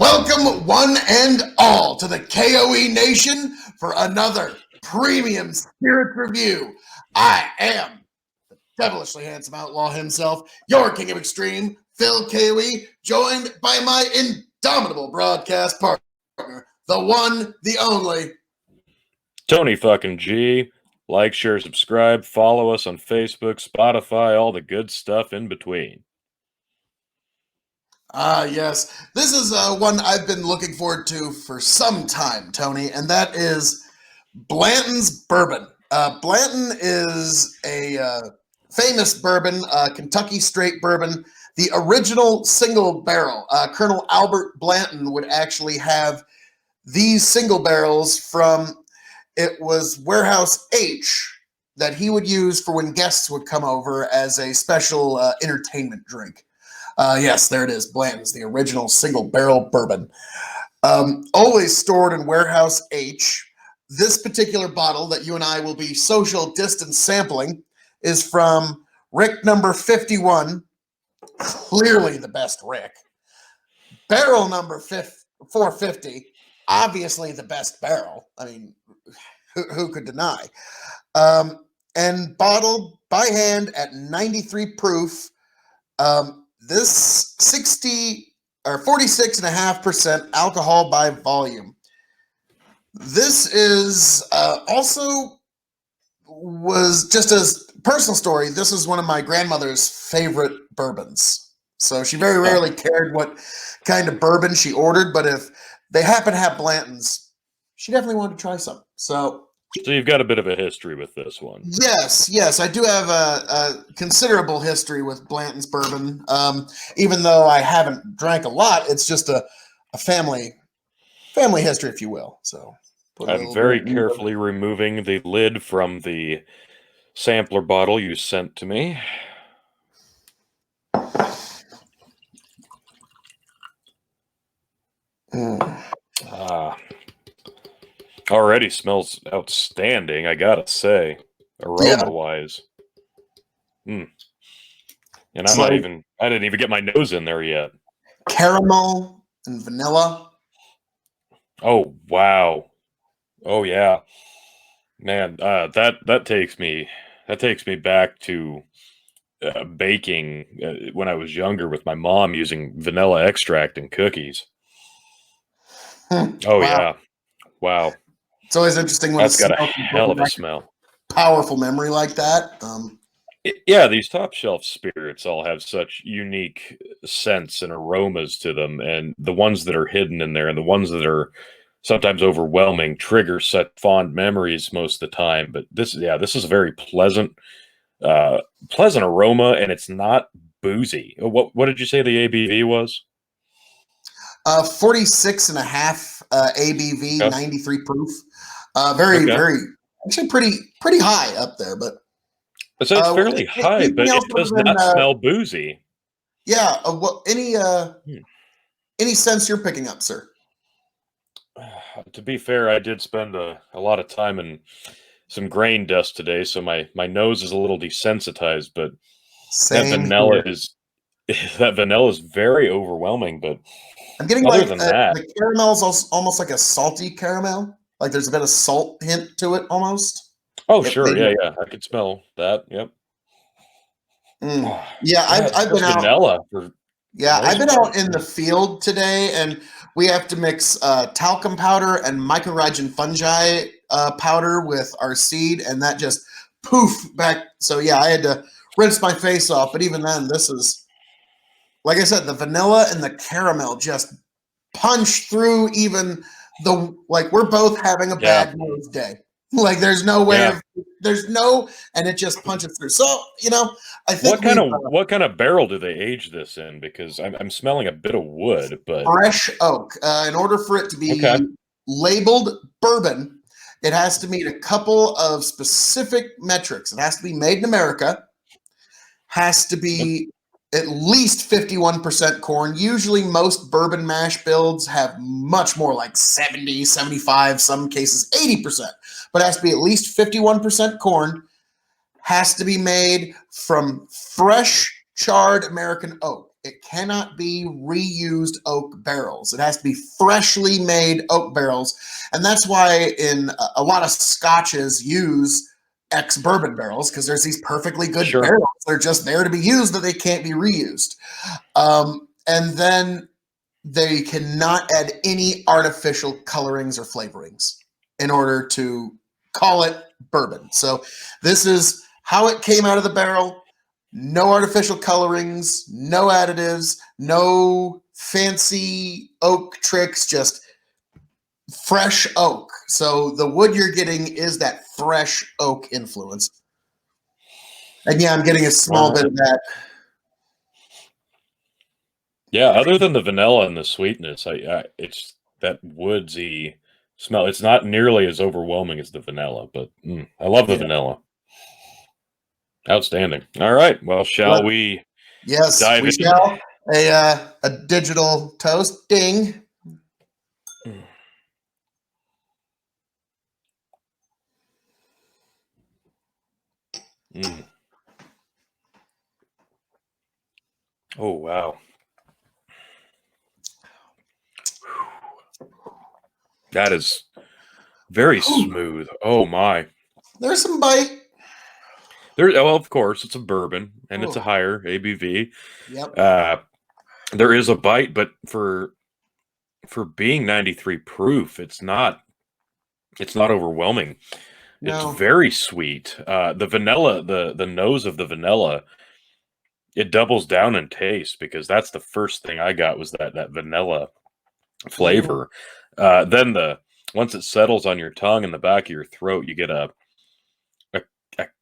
Welcome, one and all, to the K.O.E. Nation for another premium spirit review. I am the devilishly handsome outlaw himself, your king of extreme, Phil K.O.E., joined by my indomitable broadcast partner, the one, the only, Tony fucking G. Like, share, subscribe, follow us on Facebook, Spotify, all the good stuff in between. Yes. This is one I've been looking forward to for some time, Tony, and that is Blanton'S Bourbon. Blanton is a famous bourbon, Kentucky straight bourbon, the original single barrel. Colonel Albert Blanton would actually have these single barrels from, it was Warehouse H, that he would use for when guests would come over as a special entertainment drink. Yes, there it is. Blanton's, the original single barrel bourbon. Always stored in Warehouse H. This particular bottle that you and I will be social distance sampling is from Rick number 51. Clearly the best Rick. Barrel number 450. Obviously the best barrel. I mean, who could deny? And bottled by hand at 93 proof. This 46.5% alcohol by volume. This is also was just a personal story. This is one of my grandmother's favorite bourbons. So she very rarely cared what kind of bourbon she ordered, but if they happen to have Blanton's, she definitely wanted to try some. So you've got a bit of a history with this one. Yes, I do have a considerable history with Blanton's bourbon. Even though I haven't drank a lot, it's just a family history, if you will. So I'm very carefully removing the lid from the sampler bottle you sent to me. Already smells outstanding, I gotta say, aroma-wise. And I didn't even get my nose in there yet. Caramel and vanilla. Oh, wow. Oh, yeah. Man, that takes me back to baking when I was younger with my mom using vanilla extract in cookies. Oh, wow. Yeah. Wow. It's always interesting when that's got a hell of a smell. Powerful memory like that. Yeah, these top shelf spirits all have such unique scents and aromas to them, and the ones that are hidden in there and the ones that are sometimes overwhelming trigger such fond memories most of the time. But this is a very pleasant aroma, and it's not boozy. What did you say the ABV was? 46.5 ABV, okay. 93 proof. Very actually pretty high up there, but so it's fairly high, but it does not smell boozy. Yeah. Any sense you're picking up, sir? To be fair, I did spend a lot of time in some grain dust today, so my nose is a little desensitized. But that vanilla is very overwhelming. But I'm getting the caramel's almost like a salty caramel. Like there's a bit of salt hint to it almost. Oh, sure. Yeah. I could smell that. Yep. Yeah, I've been out. Vanilla I've been out in the field today, and we have to mix talcum powder and mycorrhizal fungi powder with our seed, and that just poof back. So yeah, I had to rinse my face off. But even then, this is, like I said, the vanilla and the caramel just punch through even we're both having a bad nose day. Like there's no way and it just punches through. So, I think what kind of barrel do they age this in? Because I'm smelling a bit of wood, but fresh oak. In order for it to be labeled bourbon, it has to meet a couple of specific metrics. It has to be made in America, has to be at least 51% corn. Usually most bourbon mash builds have much more, like 70, 75, some cases 80%. But it has to be at least 51% corn, has to be made from fresh charred American oak. it cannot be reused oak barrels. It has to be freshly made oak barrels. And that's why in a lot of scotches use ex-bourbon barrels, because there's these perfectly good Sure. barrels. They're just there to be used, that they can't be reused. And then they cannot add any artificial colorings or flavorings in order to call it bourbon. So this is how it came out of the barrel. No artificial colorings, no additives, no fancy oak tricks, just fresh oak. So the wood you're getting is that fresh oak influence. And yeah, I'm getting a small bit of that. Yeah, other than the vanilla and the sweetness, it's that woodsy smell. It's not nearly as overwhelming as the vanilla, but I love the vanilla. Outstanding. All right. Well, shall we Yes, dive we in? shall. A digital toast. Ding. Mm. Oh, wow. That is very smooth. Oh, my. There's some bite. Well, of course, it's a bourbon, and it's a Oh, higher ABV. yep. There is a bite, but for being 93 proof, it's not overwhelming. It's No. very sweet. The vanilla, the nose of the vanilla, it doubles down in taste, because that's the first thing I got, was that vanilla flavor. Then once it settles on your tongue in the back of your throat, you get a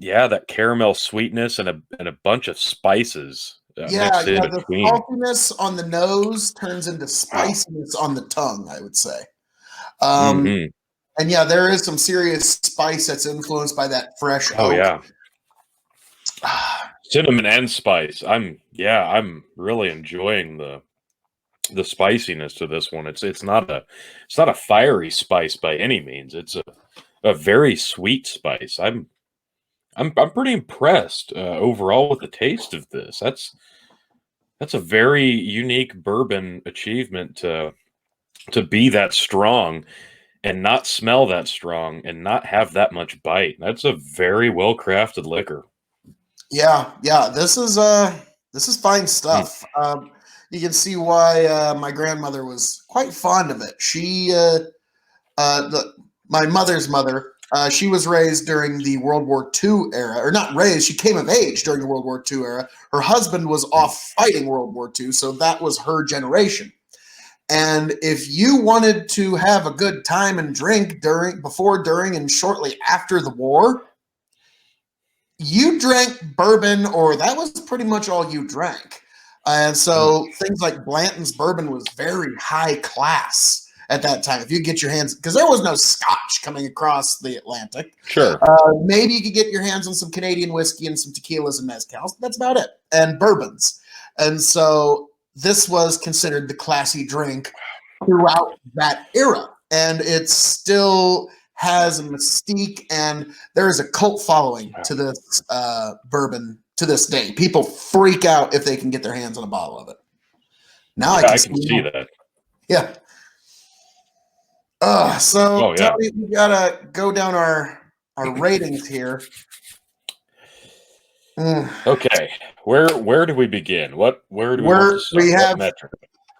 that caramel sweetness and a bunch of spices mixed in The between. saltiness on the nose turns into spiciness on the tongue, I would say. Hmm. And yeah, there is some serious spice that's influenced by that fresh Oh oak. yeah, cinnamon and spice. I'm really enjoying the spiciness to this one. It's not a fiery spice by any means. It's a very sweet spice. I'm pretty impressed overall with the taste of this. That's a very unique bourbon achievement to be that strong and not smell that strong and not have that much bite. That's a very well crafted liquor. Yeah. This is fine Mm. stuff. You can see why my grandmother was quite fond of it. My mother's mother, she was raised during the World War II era, or not raised, she came of age during the World War II era. Her husband was off fighting World War II, so that was her generation. And if you wanted to have a good time and drink before, during, and shortly after the war, you drank bourbon, or that was pretty much all you drank. And so things like Blanton'S bourbon was very high class at that time. If you get your hands, because there was no scotch coming across the Atlantic. Sure. Maybe you could get your hands on some Canadian whiskey and some tequilas and mezcals. That's about it. And bourbons. And so this was considered the classy drink throughout that era. And it still has a mystique, and there is a cult following to this bourbon to this day. People freak out if they can get their hands on a bottle of it. Now Yeah, I can see that. Yeah. So Oh yeah. Tony, we gotta go down our ratings here. Okay. Where do we begin? Where do we want to start? We What have metric?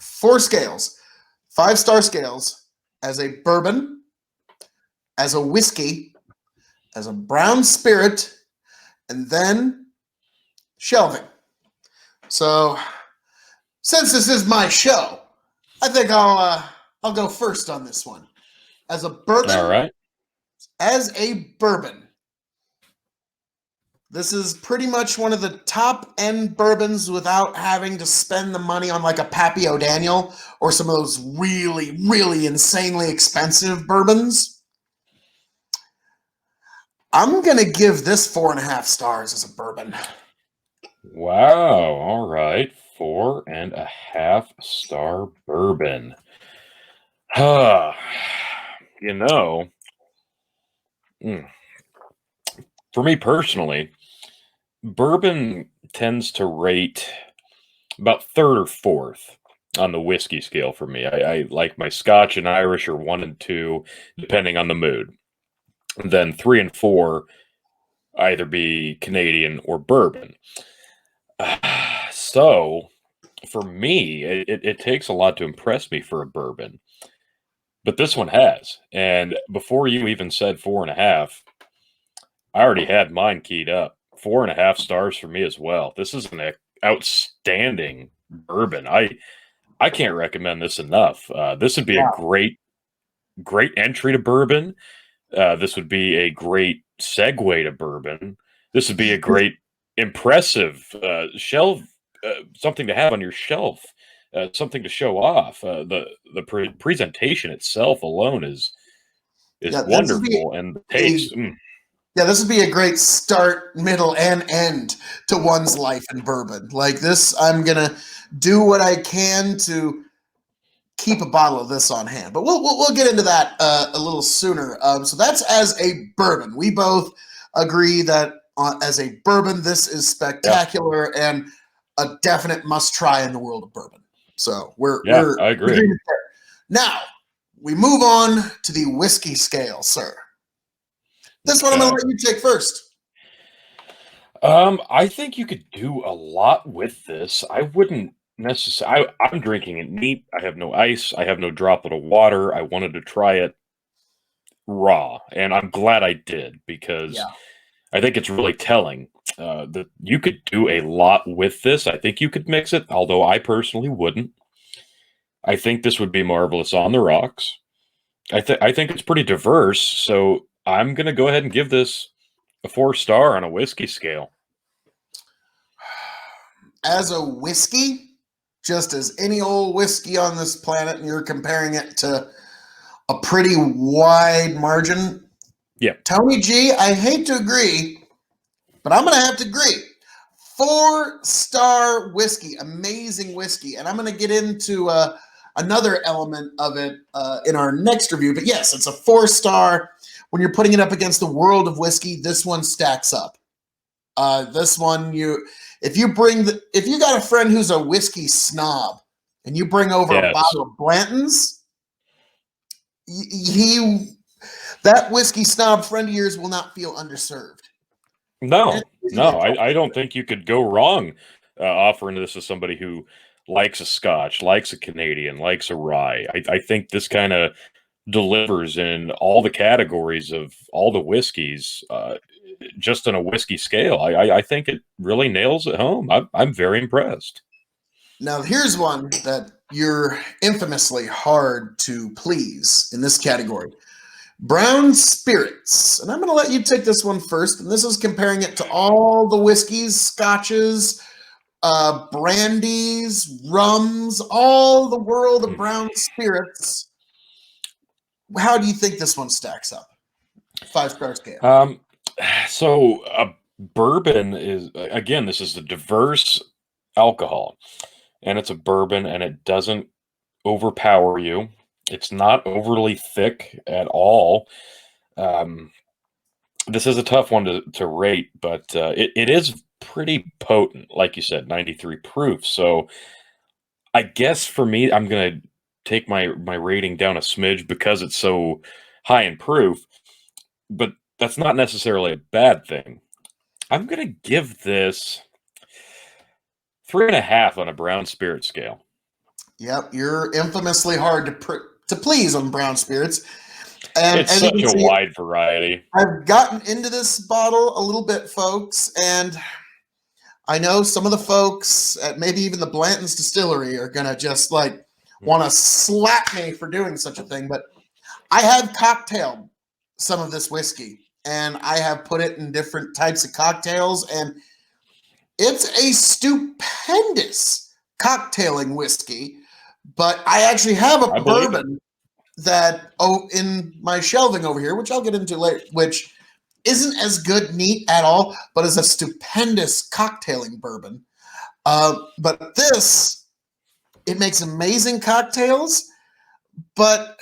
4 scales, 5-star scales, as a bourbon, as a whiskey, as a brown spirit, and then shelving. So, since this is my show, I think I'll go first on this one. As a bourbon, All right. as a bourbon, this is pretty much one of the top end bourbons without having to spend the money on like a Pappy O'Daniel or some of those really, really insanely expensive bourbons. I'm gonna give this 4.5 stars as a bourbon. Wow. All right. 4.5-star bourbon. You know, mm, for me personally, bourbon tends to rate about third or fourth on the whiskey scale for me. I like my Scotch and Irish are 1 and 2, depending on the mood. And then 3 and 4 either be Canadian or bourbon. So for me, it takes a lot to impress me for a bourbon, but this one has. And before you even said 4.5, I already had mine keyed up. 4.5 stars for me as well. This is an outstanding bourbon. I can't recommend this enough. This would be a Yeah. great entry to bourbon. This would be a great segue to bourbon. This would be a great, impressive shelf, something to have on your shelf, something to show off. The presentation itself alone is Yeah, this would be wonderful, and the a taste. yeah, this would be a great start, middle, and end to one's life in bourbon. Like this, I'm gonna do what I can to keep a bottle of this on hand. But we'll get into that a little sooner. So that's as a bourbon. We both agree that as a bourbon, this is Yeah, spectacular and a definite must try in the world of bourbon. So yeah, we're I in agree. agreement there. Now we move on to the whiskey scale, sir. This one I'm going Okay. to let you take first. I think you could do a lot with this. I wouldn't necessarily. I'm drinking it neat. I have no ice. I have no droplet of water. I wanted to try it raw, and I'm glad I did because Yeah. I think it's really telling that you could do a lot with this. I think you could mix it, although I personally wouldn't. I think this would be marvelous on the rocks. I think it's pretty diverse, so I'm gonna go ahead and give this a 4 star on a whiskey scale. As a whiskey, just as any old whiskey on this planet, and you're comparing it to a pretty wide margin. Yeah. Tony G, I hate to agree, but I'm going to have to agree. 4-star whiskey, amazing whiskey. And I'm going to get into another element of it in our next review. But yes, it's a 4-star. When you're putting it up against the world of whiskey, this one stacks up. This one, if you got a friend who's a whiskey snob and you bring over a Yes. bottle of Blanton'S, that whiskey snob friend of yours will not feel underserved. No, no, I don't think you could go wrong offering this to somebody who likes a Scotch, likes a Canadian, likes a rye. I think this kind of delivers in all the categories of all the whiskeys, just on a whiskey scale. I think it really nails it home. I'm very impressed. Now, here's one that you're infamously hard to please in this category. Brown spirits. And I'm going to let you take this one first. And this is comparing it to all the whiskeys, scotches, brandies, rums, all the world of brown spirits. How do you think this one stacks up? 5-star scale. So a bourbon is, again, this is a diverse alcohol, and it's a bourbon, and it doesn't overpower you. It's not overly thick at all. Um, this is a tough one to rate, but it is pretty potent, like you said, 93 proof. So I guess for me, I'm gonna take my rating down a smidge because it's so high in proof, but that's not necessarily a bad thing. I'm gonna give this 3.5 on a brown spirit scale. Yep, you're infamously hard to please on brown spirits. And It's as you such can a see, wide variety. I've gotten into this bottle a little bit, folks, and I know some of the folks at maybe even the Blanton'S distillery are going to just like want to slap me for doing such a thing, but I have cocktailed some of this whiskey and I have put it in different types of cocktails, and it's a stupendous cocktailing whiskey. But I actually have I a believe it. bourbon that in my shelving over here, which I'll get into later, which isn't as good neat at all, but is a stupendous cocktailing bourbon. But this, it makes amazing cocktails, but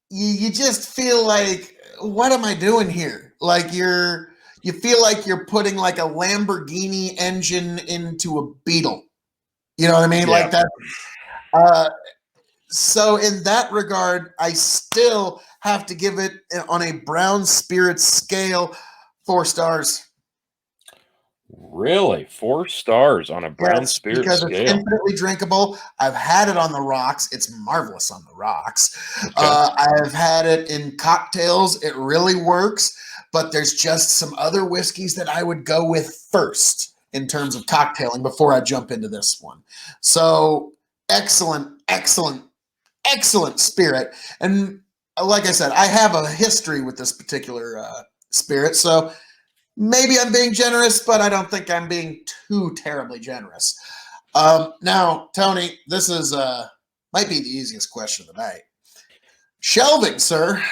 you just feel like, what am I doing here? Like you feel like you're putting like a Lamborghini engine into a Beetle. You know what I mean? Yeah. Like that. Uh, so in that regard, I still have to give it on a brown spirit scale 4 stars. Really? 4 stars on a brown Yes, spirit because it's scale. infinitely drinkable. I've had it on the rocks. It's marvelous on the rocks. Okay. I've had it in cocktails. It really works. But there's just some other whiskeys that I would go with first in terms of cocktailing before I jump into this one. So excellent, excellent, excellent spirit. And like I said, I have a history with this particular spirit. So maybe I'm being generous, but I don't think I'm being too terribly generous. Now, Tony, this is might be the easiest question of the night. Shelving, sir.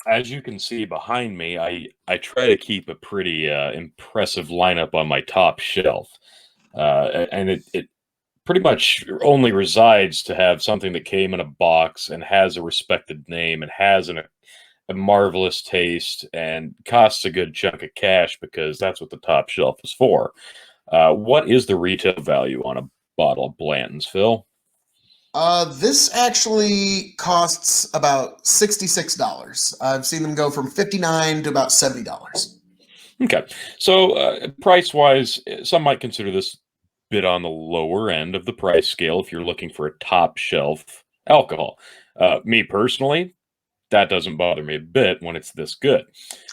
As you can see behind me, I try to keep a pretty impressive lineup on my top shelf, and it pretty much only resides to have something that came in a box and has a respected name and has a marvelous taste and costs a good chunk of cash because that's what the top shelf is for. What is the retail value on a bottle of Blanton's, Phil? This actually costs about $66. I've seen them go from $59 to about $70. Okay, so price wise, some might consider this bit on the lower end of the price scale if you're looking for a top shelf alcohol. Me personally, that doesn't bother me a bit when it's this good.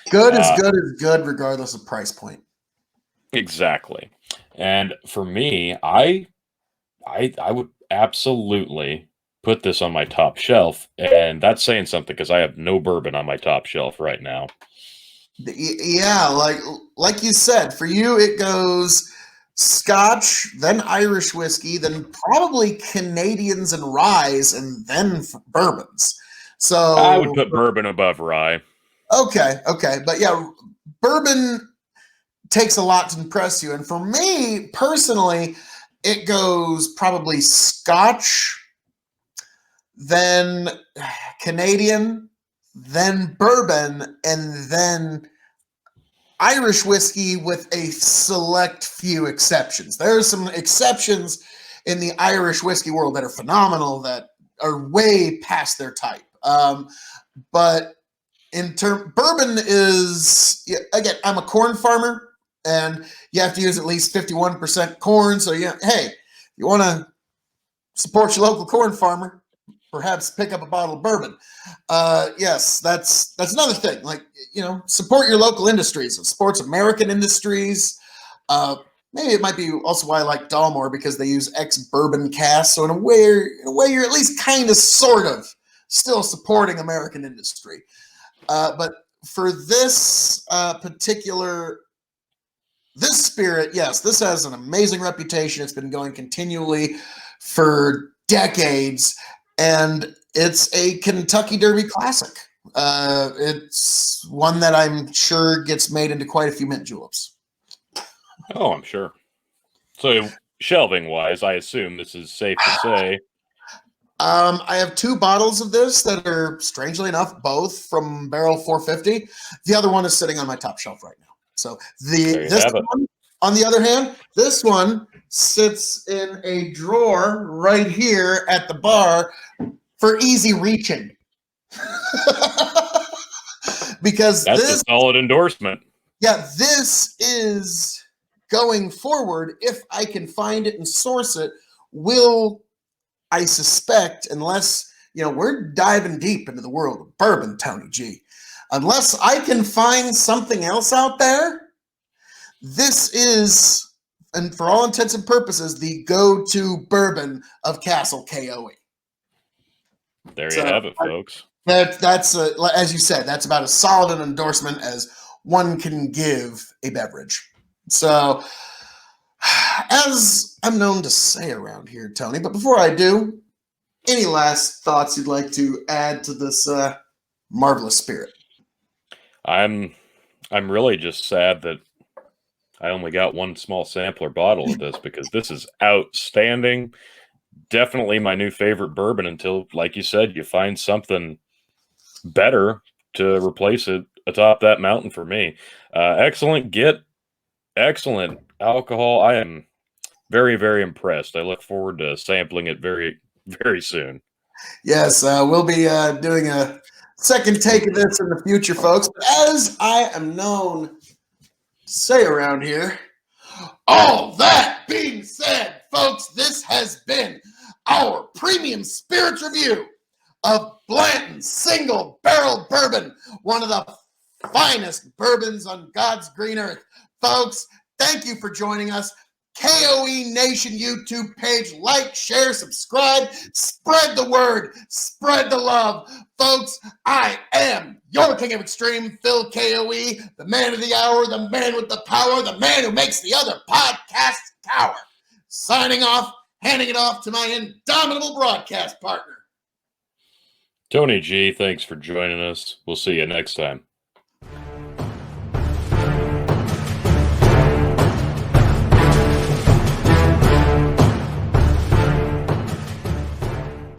Good is Uh, good is good, regardless of price point. exactly. And for me, I would absolutely put this on my top shelf, and that's saying something because I have no bourbon on my top shelf right now. Yeah, like you said, for you it goes Scotch, then Irish whiskey, then probably Canadians and ryes, and then bourbons. I would So put bourbon above rye. okay, but yeah, bourbon takes a lot to impress you, and for me personally, it goes probably Scotch, then Canadian, then bourbon, and then Irish whiskey with a select few exceptions. There are some exceptions in the Irish whiskey world that are phenomenal that are way past their type. But in term, bourbon is again. I'm a corn farmer, and you have to use at least 51% corn. So yeah, hey, you want to support your local corn farmer, perhaps pick up a bottle of bourbon. Yes, that's another thing. Like support your local industries. It supports American industries. Maybe it might be also why I like Dalmore because they use ex-bourbon casks. So in a way, you're at least kind of, sort of, still supporting American industry. But for this particular this spirit, yes, this has an amazing reputation. It's been going continually for decades, and it's a Kentucky Derby classic. It's one that I'm sure gets made into quite a few mint juleps. Oh, I'm sure. So, shelving wise, I assume this is safe to say. I have 2 bottles of this that are, strangely enough, both from Barrel 450. The other one is sitting on my top shelf right now. So There you this have it. one, on the other hand, this one sits in a drawer right here at the bar for easy reaching. Because That's a solid endorsement. this is going forward. If I can find it and source it, will, I suspect, unless we're diving deep into the world of bourbon, Tony G. Unless I can find something else out there, this is, and for all intents and purposes, the go-to bourbon of Castle K.O.E. There you So have it, folks. that's as you said, that's about as solid an endorsement as one can give a beverage. So, as I'm known to say around here, Tony, but before I do, any last thoughts you'd like to add to this marvelous spirit? I'm I'm really just sad that I only got one small sampler bottle of this because this is outstanding. Definitely my new favorite bourbon until, like you said, you find something better to replace it atop that mountain for me. Excellent get, excellent alcohol. very, very impressed. I look forward to sampling it very, very soon. Yes, we'll be doing a second take of this in the future, folks. But as I am known to say around here, all that being said, folks, this has been our premium spirits review of Blanton's Single Barrel Bourbon, one of the finest bourbons on God's green earth. Folks, thank you for joining us. KOE Nation YouTube page, like, share, subscribe, spread the word, spread the love. Folks, I am your King of Extreme, Phil K.O.E., the man of the hour, the man with the power, the man who makes the other podcasts cower. Signing off, handing it off to my indomitable broadcast partner. Tony G, thanks for joining us. We'll see you next time.